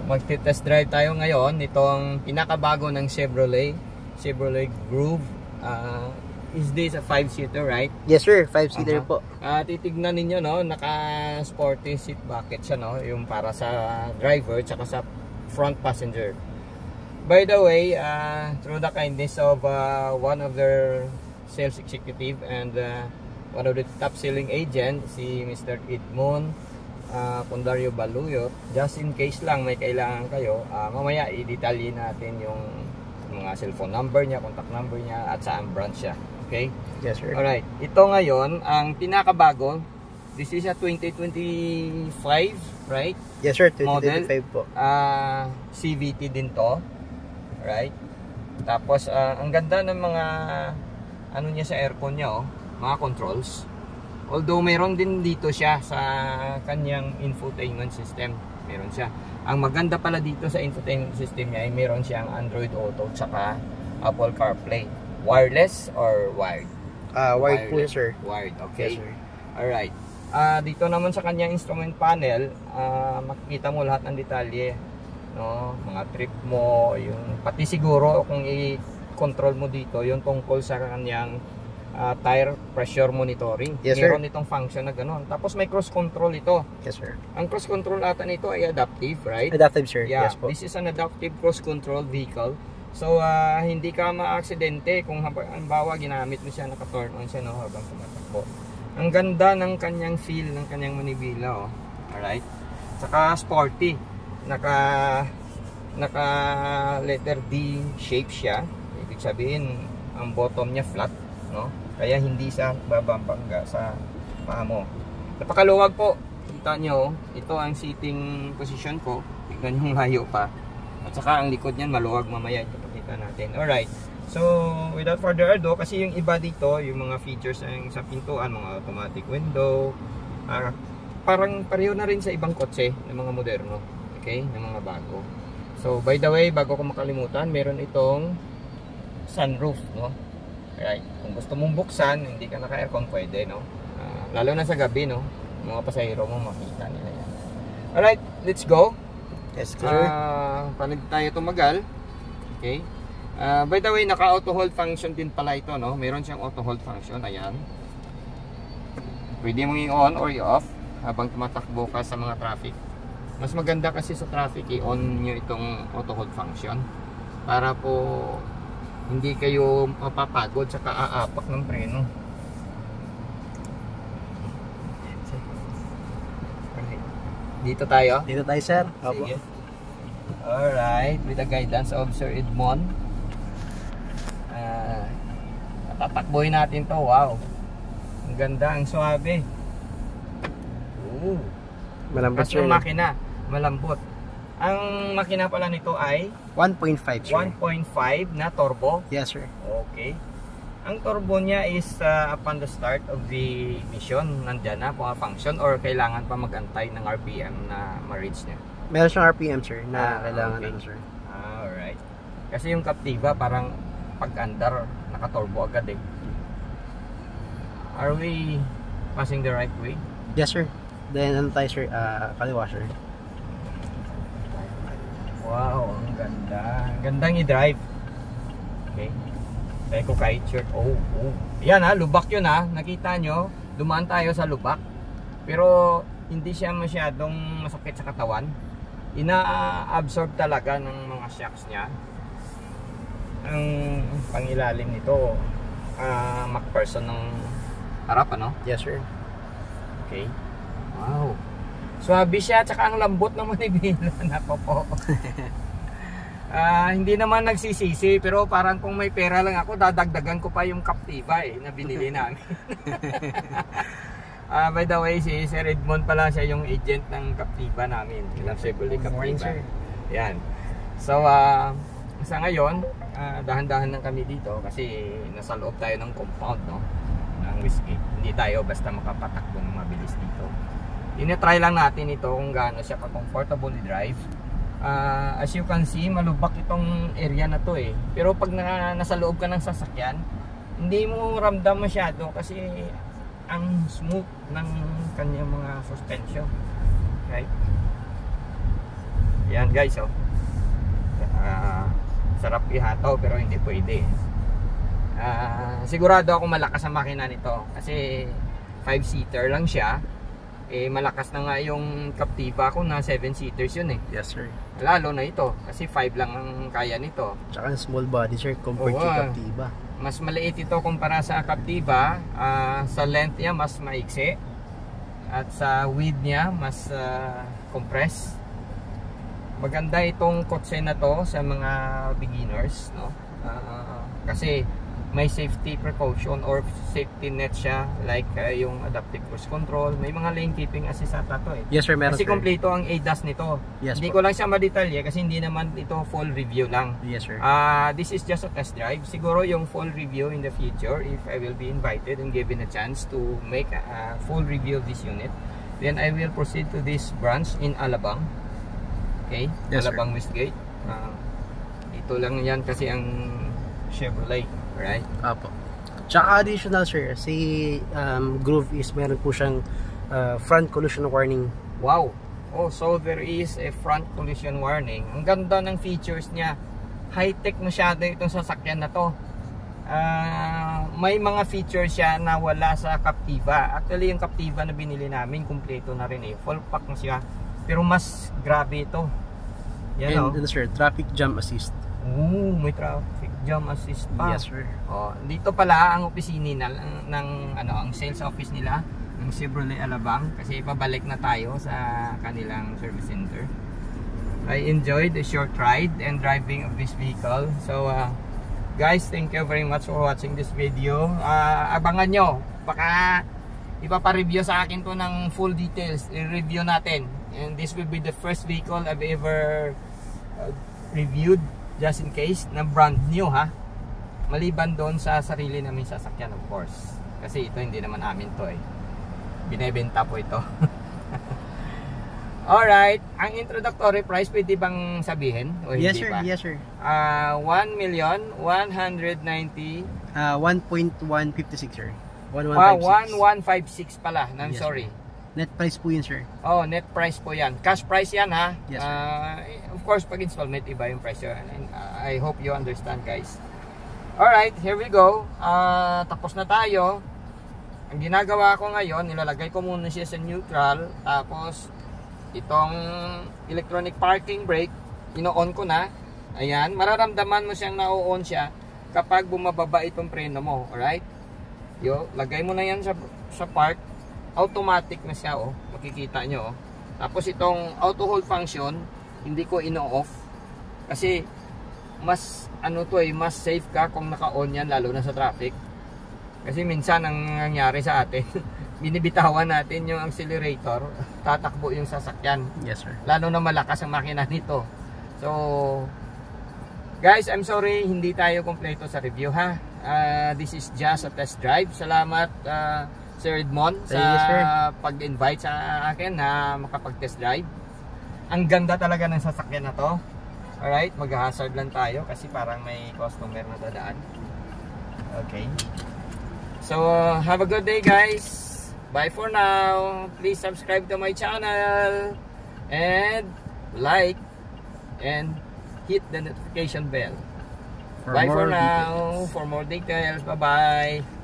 Magti-test drive tayo ngayon nitong pinakabago ng Chevrolet Groove. Is this a 5-seater, right? Yes sir, 5-seater po. Titignan ninyo, no, naka-sporty seat bucket siya, no, yung para sa driver tsaka sa front passenger. By the way, through the kindness of one of their sales executive and one of the top selling agent, si Mr. Edmond Pundario Baluyot, just in case lang may kailangan kayo, mamaya i-detalye natin yung mga cellphone number niya, contact number niya, at saan branch siya. Okay? Yes sir. Alright, ito ngayon ang pinakabago. This is a 2025, right? Yes sir, 2025 model po. CVT din to. Right? Tapos ang ganda ng mga ano niya sa aircon niya, oh, mga controls. Although mayroon din dito siya sa kanyang infotainment system. Meron siya. Ang maganda pala dito sa infotainment system niya ay meron siyang Android Auto tsaka Apple CarPlay. Wireless or wired? Wired po sir. Wired, okay. Yes sir. Alright. Dito naman sa kanyang instrument panel, makikita mo lahat ng detalye, no? Mga trip mo, yung pati siguro kung i-control mo dito yung tungkol sa kanyang tire pressure monitoring. Yes sir. Meron itong function na gano'n. Tapos may cross control ito. Yes sir. Ang cross control ata nito ay adaptive, right? Adaptive sir. Yeah, Yes po. this is an adaptive cross control vehicle. So hindi ka ma-aksidente kung halimbawa ginamit mo siya, naka-turn on siya, no, habang tumatakbo. Ang ganda ng kanyang feel, ng kanyang manibela, oh. Alright? Saka sporty. Naka letter D shape siya. Ibig sabihin ang bottom niya flat, no? Kaya hindi siya babangga sa paa mo. Napakaluwag po. Kita nyo, ito ang seating position ko. Tignan yung layo pa. At saka ang likod niyan maluwag, mamaya ipapakita natin. Alright. So, without further ado, kasi yung iba dito, yung mga features ng sa pintuan, mga automatic window, parang pareho na rin sa ibang kotse ng mga moderno. Okay? Ng mga bago. So, by the way, bago ko makalimutan, meron itong sunroof, no? Right. Kung gusto mong buksan, hindi ka naka-aircon, pwede, no? Lalo na sa gabi, no? Mga pasahero mo, makita nila yan. Alright, let's go. Yes sir. Panig tayo tumagal. Okay. By the way, naka-auto hold function din pala ito, no? Meron siyang auto hold function, ayan. Pwede mong i-on or i-off habang tumatakbo ka sa mga traffic. Mas maganda kasi sa traffic, i-on nyo itong auto hold function para po hindi kayo mapapagod sa aapak ng preno. Dito tayo? Dito tayo sir. Sige. Alright, with the guidance of Sir Edmond. Tatakboy natin to. Wow. Ang ganda, ang suabe. Malambot Kasi sir. yung makina, malambot. Ang makina pala nito ay 1.5 sir. 1.5 na turbo. Yes sir. Okay. Ang turbo niya is upon the start of the mission, nandyan na function or kailangan pa mag-antay ng RPM na ma-reach niya? Meron siyang RPM sir na kailangan okay. ano sir. Alright. Kasi yung Captiva parang pag-andar, naka-turbo agad eh. Are we passing the right way? Yes sir. Then ano tayo sir? Kaliwa sir. Wow, ang ganda. Ang gandang i-drive. Okay. Tayo ko kahit shirt. Yan ha, lubak yun ha. Nakita nyo, dumaan tayo sa lubak. Pero hindi siya masyadong masakit sa katawan. Ina-absorb talaga ng mga shocks niya. Ang pangilalim nito, MacPherson ng harap, ano? Yes sir. Okay. Wow. Swabe siya, tsaka ang lambot ng manibela. Nako po. Hindi naman nagsisisi, pero parang kung may pera lang ako, dadagdagan ko pa yung Captiva na binili namin. By the way, si Sir Edmond pala siya yung agent ng Captiva namin. Yung Chevrolet Captiva. Yan. So, sa ngayon, dahan-dahan lang kami dito kasi nasa loob tayo ng compound, no? Ng Whiskey. Hindi tayo basta makapatakbo ng mabilis dito. Ina-try lang natin ito kung gaano siya ka-comfortable i-drive. As you can see, malubak itong area na to eh. Pero pag nasa loob ka ng sasakyan, hindi mo ramdam masyado kasi ang smooth ng kanyang mga suspension. Right? Yan guys, oh. Sarap ihataw pero hindi pwede. Sigurado ako malakas ang makina nito kasi 5-seater lang siya. Malakas na nga yung Captiva ko na 7-seaters yun eh. Yes sir. Lalo na ito kasi 5 lang ang kaya nito. Tsaka small body sir compared to Captiva. Mas maliit ito kumpara sa Captiva. Sa length niya mas maiksi at sa width niya mas compressed. Maganda itong kotse na to sa mga beginners, no? Kasi may safety precaution or safety net siya, like yung adaptive cruise control. May mga lane keeping assist ata to eh. Yes sir, meron kasi sir. kompleto ang ADAS nito. Yes, hindi po. ko lang siya madetalye kasi hindi naman ito full review lang. Yes sir. This is just a test drive. Siguro yung full review in the future, if I will be invited and given a chance to make a full review of this unit, then I will proceed to this branch in Alabang. Okay? Yes, Alabang Westgate. Ito lang yan kasi ang Chevrolet. Right? Apo. Tsaka additional sir, si Groove is meron po siyang front collision warning. Wow! Oh, so there is a front collision warning. Ang ganda ng features niya. High-tech masyado itong sasakyan na to. May mga features siya na wala sa Captiva. Actually, yung Captiva na binili namin, kumpleto na rin eh. Full pack na siya. Pero mas grabe ito. Yan, And sir, traffic jam assist. Oh, may traffic jam assist pa. Yes sir. Oh, dito pala ang opisina ng ang sales office nila ng Chevrolet Alabang kasi pabalik na tayo sa kanilang service center. I enjoyed the short ride and driving of this vehicle. So guys, thank you very much for watching this video. Abangan nyo, baka ipapa-review sa akin to ng full details. I-review natin. And this will be the first vehicle I've ever reviewed, just in case, na brand new ha. Maliban doon sa sarili namin sasakyan, of course. Kasi ito hindi naman amin to eh. Binebenta po ito. Alright, ang introductory price pwede bang sabihin? O Yes hindi sir, pa? yes sir. 1,190,000. 1.156 sir. 1156 pala. I'm Yes, sorry. Net price po yun sir. Oh, net price po yan. Cash price yan ha. Yes, sir. Of course, pag installment, iba yung price yun. And, I hope you understand guys. Alright, here we go. Tapos na tayo. Ang ginagawa ko ngayon, nilalagay ko muna siya sa neutral. Tapos, itong electronic parking brake, ino-on ko na. Ayan, mararamdaman mo siyang na-on siya kapag bumababa itong preno mo. Alright? Lagay mo na yan sa park. Automatic na siya, oh. Makikita nyo, oh. Tapos itong auto hold function, hindi ko ino-off. Kasi, mas, mas safe ka kung naka-on yan, lalo na sa traffic. Kasi minsan, ang nangyari sa atin, binibitawan natin yung accelerator, tatakbo yung sasakyan. Yes sir. Lalo na malakas ang makina nito. So, guys, I'm sorry, hindi tayo kompleto sa review, ha. This is just a test drive. Salamat, Sir Edmond, sa pag-invite sa akin na makapag-test drive. Ang ganda talaga ng sasakyan na to. Alright, mag-hazard lang tayo kasi parang may customer na dadaan. Okay. So, have a good day guys. Bye for now. Please subscribe to my channel and like and hit the notification bell. Bye for now. For more details. Bye-bye.